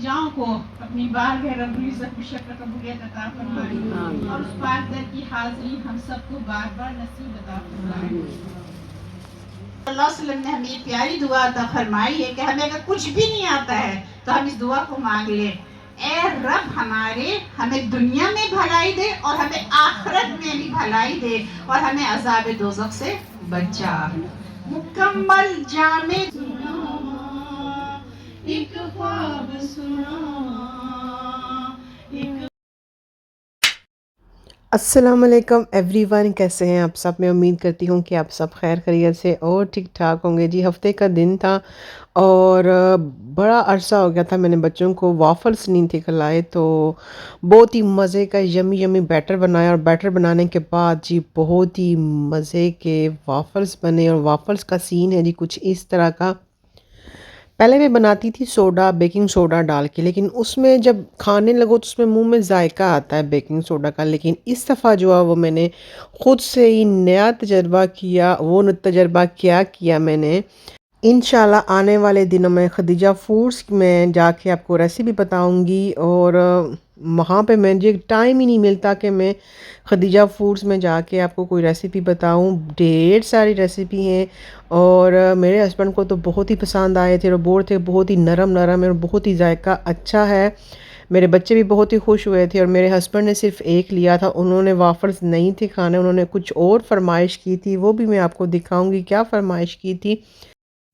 रोजाओं को अपनी बारगाह रब्बुल इज्जत की शक्ल कबूलियत अता फरमाए और उस पाक दर की हाजिरी हम सबको बार बार नसीब अता फरमाए। अल्लाह सल्लल्लाहु अलैहि वसल्लम ने हमें ये प्यारी दुआ अता फरमाई है कि हमें अगर कुछ भी नहीं आता है तो हम इस दुआ को मांग लें, ए रब हमारे हमें दुनिया में भलाई दे और हमें आखिरत में भी भलाई दे और हमें अज़ाब दोज़ख से बचा। मुकम्मल जामे एक ख्वाब सुना एक। अस्सलाम वालेकुम एवरीवन, कैसे हैं आप सब। मैं उम्मीद करती हूँ कि आप सब खैर खैरियत से और ठीक ठाक होंगे। जी हफ्ते का दिन था और बड़ा अरसा हो गया था मैंने बच्चों को वाफ़ल्स नहीं थे खिलाए, तो बहुत ही मज़े का यमी यमी बैटर बनाया और बैटर बनाने के बाद जी बहुत ही मज़े के वाफ़ल्स बने। और वाफ़ल्स का सीन है जी कुछ इस तरह का। पहले मैं बनाती थी सोडा, बेकिंग सोडा डाल के, लेकिन उसमें जब खाने लगो तो उसमें मुंह में जायका आता है बेकिंग सोडा का। लेकिन इस दफ़ा जो है वो मैंने ख़ुद से ही नया तजर्बा किया। वो तजर्बा क्या किया मैंने, इंशाल्लाह आने वाले दिनों में खदीजा फूड्स में जाके आपको रेसिपी बताऊंगी। और वहाँ पे मुझे टाइम ही नहीं मिलता कि मैं खदीजा फूड्स में जाके आपको कोई रेसिपी बताऊं। ढेर सारी रेसिपी हैं और मेरे हस्बैंड को तो बहुत ही पसंद आए थे और बोल थे बहुत ही नरम नरम है और बहुत ही जायका अच्छा है। मेरे बच्चे भी बहुत ही खुश हुए थे और मेरे हस्बैंड ने सिर्फ एक लिया था, उन्होंने वाफ़ल्स नहीं थे खाने, उन्होंने कुछ और फरमाइश की थी। वो भी मैं आपको दिखाऊंगी क्या फ़रमाइश की थी।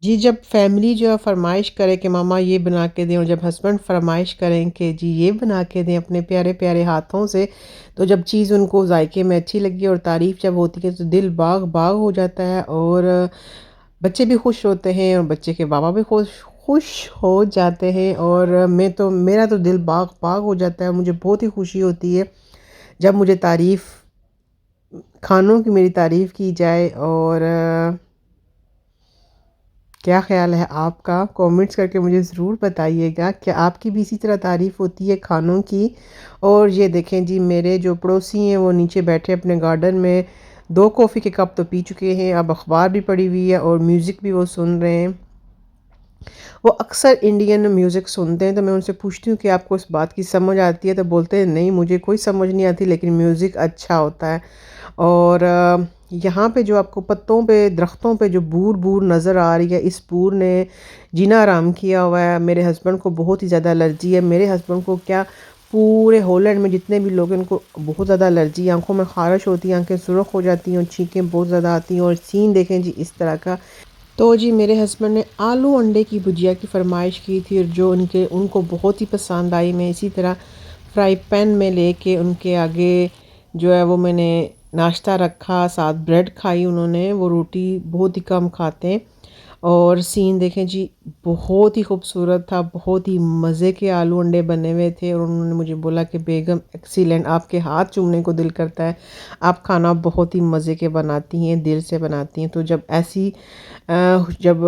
जी जब फैमिली जो है फरमाइश करे कि मामा ये बना के दें और जब हस्बैंड फरमाइश करें कि जी ये बना के दें अपने प्यारे प्यारे हाथों से, तो जब चीज़ उनको जायके में अच्छी लगी और तारीफ़ जब होती है तो दिल बाग बाग हो जाता है। और बच्चे भी खुश होते हैं और बच्चे के बाबा भी खुश खुश हो जाते हैं। और मैं तो मेरा तो दिल बाग बाग हो जाता है। मुझे बहुत ही खुशी होती है जब मुझे तारीफ़ खानों की मेरी तारीफ़ की जाए। और क्या ख़्याल है आपका, कमेंट्स करके मुझे ज़रूर बताइएगा। क्या आपकी भी इसी तरह तारीफ़ होती है खानों की। और ये देखें जी मेरे जो पड़ोसी हैं वो नीचे बैठे अपने गार्डन में 2 कॉफ़ी के कप तो पी चुके हैं, अब अखबार भी पड़ी हुई है और म्यूज़िक भी वो सुन रहे हैं। वो अक्सर इंडियन म्यूज़िक सुनते हैं, तो मैं उनसे पूछती हूँ कि आपको इस बात की समझ आती है, तो बोलते हैं नहीं मुझे कोई समझ नहीं आती लेकिन म्यूज़िक अच्छा होता है। और यहाँ पे जो आपको पत्तों पे दरख्तों पे जो बूर बूर नज़र आ रही है, इस बूर ने जीना आराम किया हुआ है। मेरे हस्बैंड को बहुत ही ज़्यादा एलर्जी है। मेरे हस्बैंड को क्या, पूरे हॉलैंड में जितने भी लोग हैं उनको बहुत ज़्यादा एलर्जी है। आंखों में खारिश होती है, आंखें सुर्ख हो जाती हैं और छींकें बहुत ज़्यादा आती हैं। और सीन देखें जी इस तरह का। तो जी मेरे हस्बैंड ने आलू अंडे की भुजिया की फ़रमाइश की थी और जो उनको बहुत ही पसंद आई। मैं इसी तरह फ्राई पैन में लेके उनके आगे जो है वो मैंने नाश्ता रखा, साथ ब्रेड खाई उन्होंने। वो रोटी बहुत ही कम खाते हैं। और सीन देखें जी बहुत ही खूबसूरत था, बहुत ही मज़े के आलू अंडे बने हुए थे। और उन्होंने मुझे बोला कि बेगम एक्सीलेंट, आपके हाथ चूमने को दिल करता है, आप खाना बहुत ही मज़े के बनाती हैं, दिल से बनाती हैं। तो जब ऐसी जब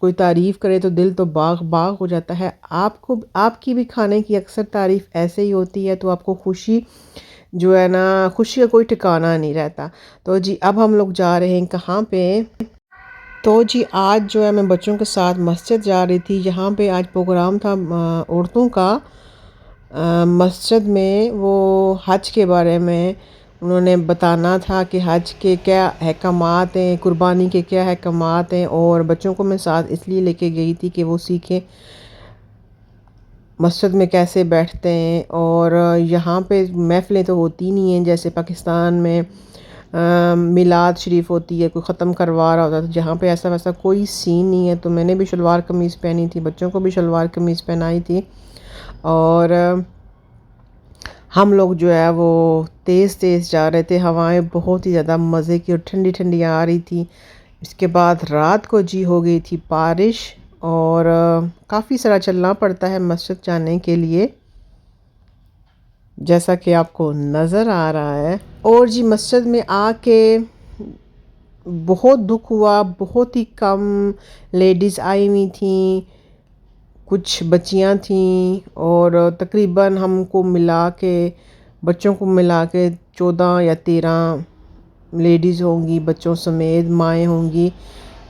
कोई तारीफ़ करे तो दिल तो बाग बाग हो जाता है। आपको आपकी भी खाने की अक्सर तारीफ़ ऐसे ही होती है, तो आपको खुशी जो है ना, खुशी का कोई ठिकाना नहीं रहता। तो जी अब हम लोग जा रहे हैं कहाँ पे। तो जी आज जो है मैं बच्चों के साथ मस्जिद जा रही थी। यहाँ पे आज प्रोग्राम था औरतों का। मस्जिद में वो हज के बारे में उन्होंने बताना था कि हज के क्या अहकामात हैं, कुर्बानी के क्या अहकामात हैं। और बच्चों को मैं साथ इसलिए लेके गई थी कि वो सीखें मस्जिद में कैसे बैठते हैं। और यहाँ पे महफ़िलें तो होती नहीं हैं जैसे पाकिस्तान में मिलाद शरीफ होती है, कोई ख़त्म करवा रहा होता है। तो जहाँ पे ऐसा वैसा कोई सीन नहीं है। तो मैंने भी शलवार कमीज़ पहनी थी, बच्चों को भी शलवार कमीज़ पहनाई थी। और हम लोग जो है वो तेज़ तेज़ जा रहे थे, हवाएं बहुत ही ज़्यादा मज़े की और ठंडी ठंडी आ रही थी। इसके बाद रात को जी हो गई थी बारिश और काफ़ी सारा चलना पड़ता है मस्जिद जाने के लिए, जैसा कि आपको नज़र आ रहा है। और जी मस्जिद में आके बहुत दुख हुआ, बहुत ही कम लेडीज़ आई हुई थी, कुछ बच्चियां थीं। और तकरीबन हमको मिला के, बच्चों को मिला के 14 या 13 लेडीज़ होंगी, बच्चों समेत माएँ होंगी।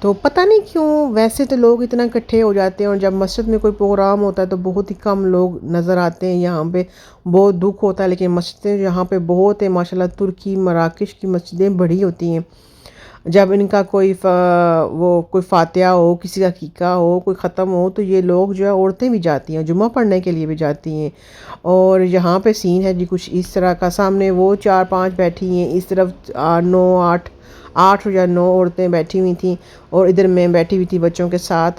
तो पता नहीं क्यों वैसे तो लोग इतना इकट्ठे हो जाते हैं और जब मस्जिद में कोई प्रोग्राम होता है तो बहुत ही कम लोग नज़र आते हैं यहाँ पे। बहुत दुख होता है, लेकिन मस्जिदें यहाँ पे बहुत है माशाल्लाह। तुर्की मराकश की मस्जिदें बड़ी होती हैं। जब इनका कोई फातिहा हो, किसी का अकीका हो, कोई ख़त्म हो, तो ये लोग जो है औरतें भी जाती हैं, जुम्मा पढ़ने के लिए भी जाती हैं। और यहाँ पे सीन है जी कुछ इस तरह का। सामने वो 4-5 बैठी हैं, इस तरफ 9 8 8 या 9 औरतें बैठी हुई थी और इधर मैं बैठी हुई थी बच्चों के साथ।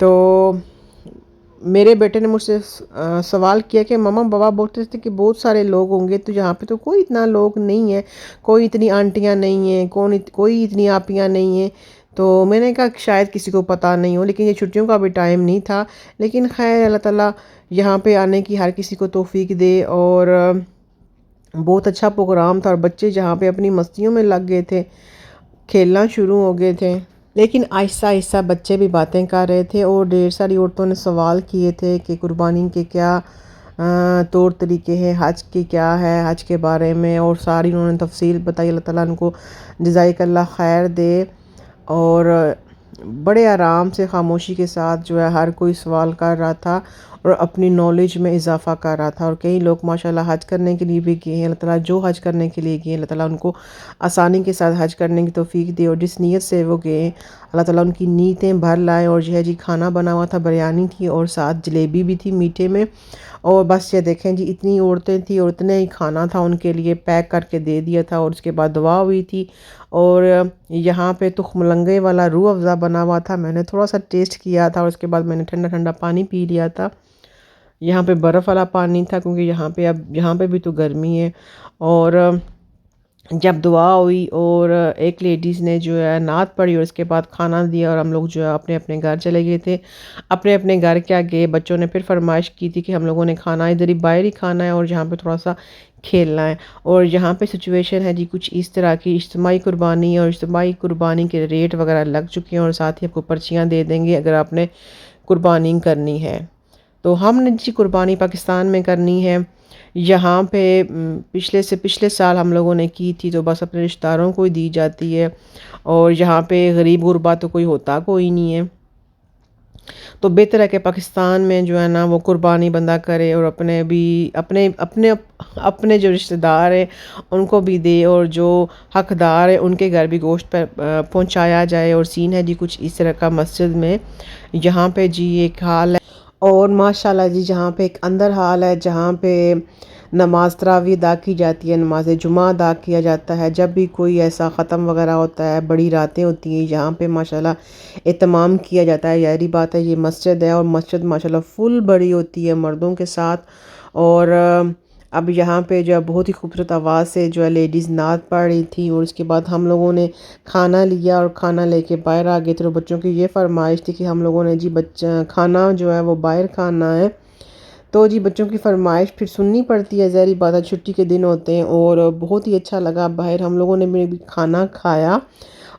तो मेरे बेटे ने मुझसे सवाल किया कि मम्मा बाबा बोलते थे कि बहुत सारे लोग होंगे, तो यहाँ पे तो कोई इतना लोग नहीं है, कोई इतनी आंटियाँ नहीं हैं, कोई इतनी आपियाँ नहीं हैं। तो मैंने कहा कि शायद किसी को पता नहीं हो, लेकिन ये छुट्टियों का भी टाइम नहीं था। लेकिन खैर अल्लाह ताला यहाँ पे आने की हर किसी को तौफीक दे। और बहुत अच्छा प्रोग्राम था और बच्चे जहाँ पे अपनी मस्तियों में लग गए थे, खेलना शुरू हो गए थे। लेकिन आहिस्ता आहिस्ता बच्चे भी बातें कर रहे थे और ढेर सारी औरतों ने सवाल किए थे कि कुर्बानी के क्या तौर तरीके हैं, हज के क्या है, हज के बारे में, और सारी उन्होंने तफसील बताई। अल्लाह ताला उनको जज़ाकल्लाह खैर दे। और बड़े आराम से खामोशी के साथ जो है हर कोई सवाल कर रहा था और अपनी नॉलेज में इजाफ़ा कर रहा था। और कई लोग माशाल्लाह हज करने के लिए भी गए हैं। अल्लाह ताला जो हज करने के लिए गए, अल्लाह ताला उनको आसानी के साथ हज करने की तौफीक दे। और जिस नीयत से वो गए, अल्लाह ताला उनकी नीयतें भर लाए। और जो है जी खाना बना हुआ था, बिरयानी थी और साथ जलेबी भी थी मीठे में। और बस ये देखें जी इतनी औरतें थी और इतने ही खाना था उनके लिए पैक करके दे दिया था। और उसके बाद दुआ हुई थी। और यहाँ पे तो मलंगे वाला रूह अफ़ज़ा बना हुआ था, मैंने थोड़ा सा टेस्ट किया था और उसके बाद मैंने ठंडा ठंडा पानी पी लिया था। यहाँ पे बर्फ़ वाला पानी था क्योंकि यहाँ पे भी तो गर्मी है। और जब दुआ हुई और एक लेडीज़ ने जो है नात पढ़ी और उसके बाद खाना दिया और हम लोग जो है अपने अपने घर चले गए थे। अपने अपने घर क्या गए, बच्चों ने फिर फरमाइश की थी कि हम लोगों ने खाना इधर ही बाहर ही खाना है और यहाँ पे थोड़ा सा खेलना है। और यहाँ पे सिचुएशन है जी कुछ इस तरह की, इज्तिमाई कुर्बानी और इज्तिमाई कुर्बानी के रेट वगैरह लग चुके हैं और साथ ही आपको पर्चियाँ दे देंगे अगर आपने कुर्बानी करनी है। तो हमने जी कुर्बानी पाकिस्तान में करनी है। यहाँ पे पिछले साल हम लोगों ने की थी, तो बस अपने रिश्तेदारों को ही दी जाती है। और यहाँ पे गरीब गुरबा तो कोई होता कोई नहीं है। तो बेहतर है कि पाकिस्तान में जो है ना वो कुर्बानी बंदा करे और अपने भी अपने अपने अपने जो रिश्तेदार हैं उनको भी दे और जो हकदार है उनके घर भी गोश्त पहुँचाया जाए। और सीन है जी कुछ इस तरह का मस्जिद में। यहाँ पे जी एक हाल है और माशाल्लाह जी जहाँ पे एक अंदर हाल है जहाँ पे नमाज तरावी अदा की जाती है, नमाज जुमा अदा किया जाता है। जब भी कोई ऐसा ख़त्म वगैरह होता है, बड़ी रातें होती हैं, यहाँ पे माशाल्लाह एहतमाम किया जाता है। यारी बात है, ये मस्जिद है और मस्जिद माशाल्लाह फुल बड़ी होती है मर्दों के साथ। और अब यहाँ पे जो है बहुत ही खूबसूरत आवाज़ से जो है लेडीज़ नात पढ़ रही थी। और उसके बाद हम लोगों ने खाना लिया और खाना लेके बाहर आ गए थे। तो बच्चों की ये फरमाइश थी कि हम लोगों ने जी बच्चा खाना जो है वो बाहर खाना है। तो जी बच्चों की फरमाइश फिर सुननी पड़ती है, ज़ाहिर बात है छुट्टी के दिन होते हैं। और बहुत ही अच्छा लगा, बाहर हम लोगों ने भी खाना खाया।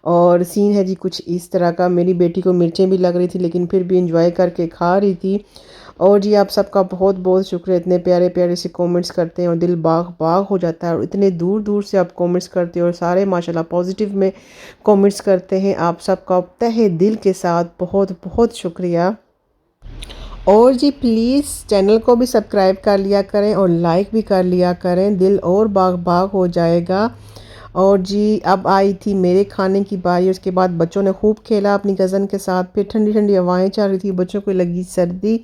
और सीन है जी कुछ इस तरह का, मेरी बेटी को मिर्चें भी लग रही थी लेकिन फिर भी इंजॉय करके खा रही थी। और जी आप सबका बहुत बहुत शुक्रिया, इतने प्यारे प्यारे से कमेंट्स करते हैं और दिल बाग बाग हो जाता है। और इतने दूर दूर से आप कमेंट्स करते हैं और सारे माशाल्लाह पॉजिटिव में कमेंट्स करते हैं। आप सबका तहे दिल के साथ बहुत बहुत शुक्रिया। और जी प्लीज़ चैनल को भी सब्सक्राइब कर लिया करें और लाइक भी कर लिया करें, दिल और बाग बाग हो जाएगा। और जी अब आई थी मेरे खाने की बारी। उसके बाद बच्चों ने खूब खेला अपनी कज़न के साथ। फिर ठंडी ठंडी हवाएं चल रही थी, बच्चों को लगी सर्दी।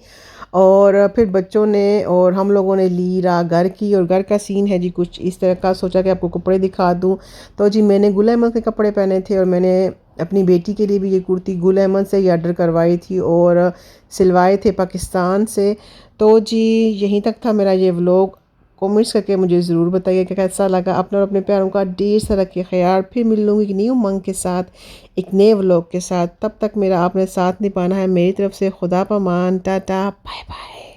और फिर बच्चों ने और हम लोगों ने ली राह घर की। और घर का सीन है जी कुछ इस तरह का। सोचा कि आपको कपड़े दिखा दूं। तो जी मैंने गुल अहमद के कपड़े पहने थे और मैंने अपनी बेटी के लिए भी ये कुर्ती गुल अहमद से ही ऑर्डर करवाई थी और सिलवाए थे पाकिस्तान से। तो जी यहीं तक था मेरा ये व्लॉग। कमेंट्स करके मुझे ज़रूर बताइए कि कैसा लगा। अपने और अपने प्यारों का ढेर सारा रखिए ख्याल। फिर मिल लूँगी एक न्यू उमंग के साथ, एक नए व्लॉग के साथ। तब तक मेरा आपने साथ निभाना है। मेरी तरफ से खुदा पमान, टाटा बाय बाय।